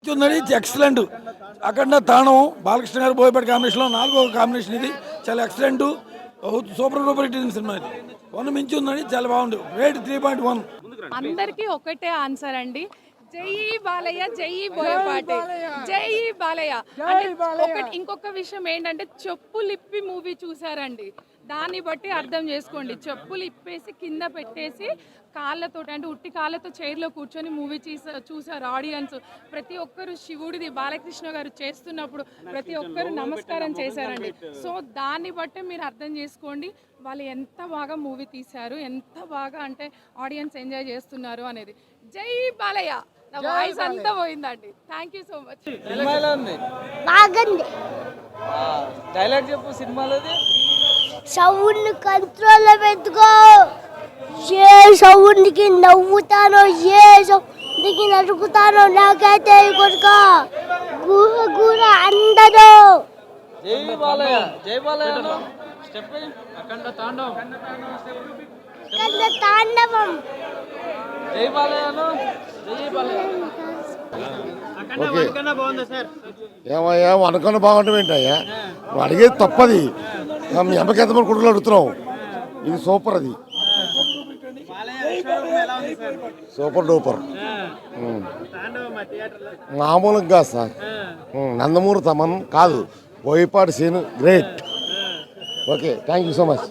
ఉన్నది ఎక్సలెంట్. అక్కడ తాండవం బాలకృష్ణ గారు బోయపాటి కాంబినేషన్లో 4వ కాంబినేషన్ ఇది. చాలా excellent, super duper hit cinema ఇది. వన్ మించి ఉందని చాలా బాగుంది. రేట్ 3.1. అందరికీ ఒకటే ఆన్సర్ అండి. జై బాలయ్య, జై బోయపాటి, జై బాలయ్య. ఇంకొక విషయం ఏంటంటే చెప్పులిప్పి మూవీ చూసారండి, దాన్ని బట్టి అర్థం చేసుకోండి. చెప్పులు ఇప్పేసి కింద పెట్టేసి కాళ్ళతో అంటే ఉట్టి కాళ్ళతో చైర్లో కూర్చొని మూవీ చూసారు ఆడియన్స్. ప్రతి ఒక్కరు శివుడిది బాలకృష్ణ గారు చేస్తున్నప్పుడు ప్రతి ఒక్కరు నమస్కారం చేశారండి. సో దాన్ని బట్టి మీరు అర్థం చేసుకోండి వాళ్ళు ఎంత బాగా మూవీ తీశారు, ఎంత బాగా అంటే ఆడియన్స్ ఎంజాయ్ చేస్తున్నారు అనేది. జై బాలయ్య. నా వాయిస్ అంతా పోయిందండి. Thank you so much. Dialogue చెప్పు సినిమాలోది. సౌండ్ కంట్రోల్ పెట్టుకో. ఏ సౌండ్కి నవ్వుతానో ఏ సౌండ్కి నరుకుతానో నాకైతే కొడుకో. గుహ గుహ అందరూ జై బాలయ్య, జై బాలయ్య స్టెప్ అఖండ తాండవం, అఖండ తాండవం, జై బాలయ్య, జై బాలయ్య. ఏమయ్యా అనుకున్న బాగుంటాం ఏంటయ్యా, నువ్వు అడిగేది తప్పది. మీ అమ్మకి ఎంతమంది కొడుకులు అడుగుతున్నావు. ఇది సూపర్, అది సూపర్ డూపర్. మామూలుగా సార్ నందమూరి తమన్ కాదు, Boyapati scene great. Okay, thank you so much.